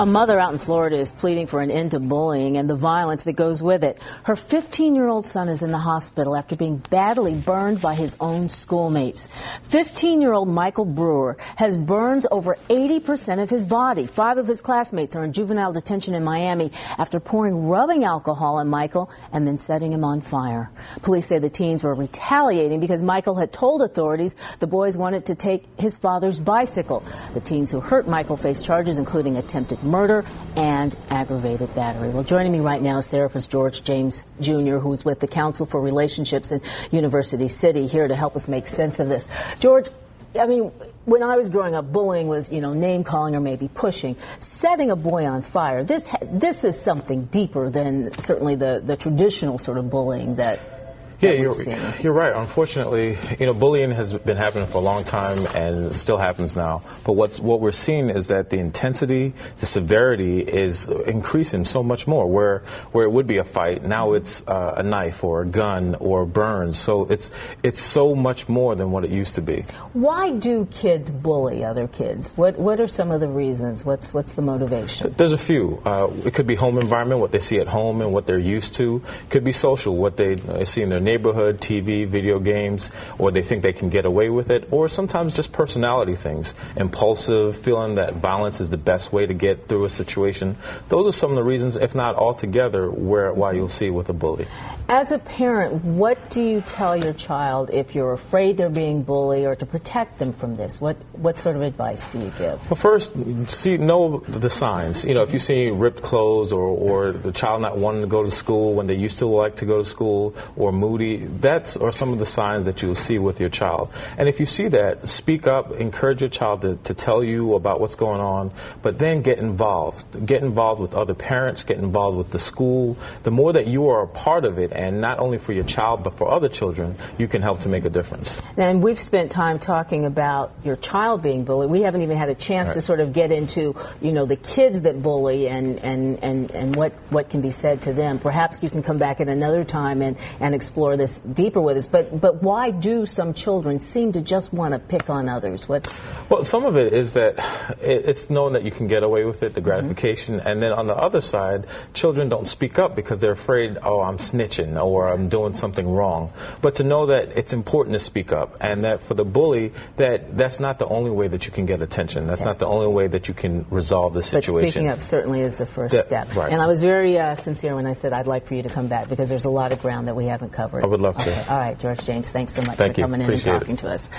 A mother out in Florida is pleading for an end to bullying and the violence that goes with it. Her 15-year-old son is in the hospital after being badly burned by his own schoolmates. 15-year-old Michael Brewer has burns over 80% of his body. 5 of his classmates are in juvenile detention in Miami after pouring rubbing alcohol on Michael and then setting him on fire. Police say the teens were retaliating because Michael had told authorities the boys wanted to take his father's bicycle. The teens who hurt Michael face charges including attempted murder and aggravated battery. Well, joining me right now is therapist George James Jr., who's with the Council for Relationships in University City, here to help us make sense of this. George, I mean, when I was growing up, bullying was, name calling or maybe pushing. Setting a boy on fire, this is something deeper than certainly the traditional sort of bullying that you're right. Unfortunately, bullying has been happening for a long time and still happens now. But what we're seeing is that the intensity, the severity is increasing so much more. Where it would be a fight, now it's a knife or a gun or burns. So it's so much more than what it used to be. Why do kids bully other kids? What are some of the reasons? What's the motivation? There's a few. It could be home environment, what they see at home and what they're used to. It could be social, what they see in their neighborhood, TV, video games, or they think they can get away with it, or sometimes just personality things, impulsive, feeling that violence is the best way to get through a situation. Those are some of the reasons, if not altogether, why you'll see with a bully. As a parent, what do you tell your child if you're afraid they're being bullied or to protect them from this? What sort of advice do you give? Well, first, know the signs. If you see ripped clothes or the child not wanting to go to school when they used to like to go to school, or moody, that's are some of the signs that you'll see with your child. And if you see that, speak up, encourage your child to tell you about what's going on, but then get involved. Get involved with other parents, get involved with the school. The more that you are a part of it, and not only for your child, but for other children, you can help to make a difference. And we've spent time talking about your child being bullied. We haven't even had a chance to sort of get into, the kids that bully and what can be said to them. Perhaps you can come back at another time and explore this deeper with us, but why do some children seem to just want to pick on others? Well, some of it is that it's known that you can get away with it, the gratification, and then on the other side, children don't speak up because they're afraid, oh, I'm snitching or I'm doing something wrong. But to know that it's important to speak up, and that for the bully, that's not the only way that you can get attention. That's not the only way that you can resolve the situation. But speaking up certainly is the first step. Right. And I was very sincere when I said I'd like for you to come back because there's a lot of ground that we haven't covered. I would love to. Okay. All right, George James, thanks so much for coming in and talking to us.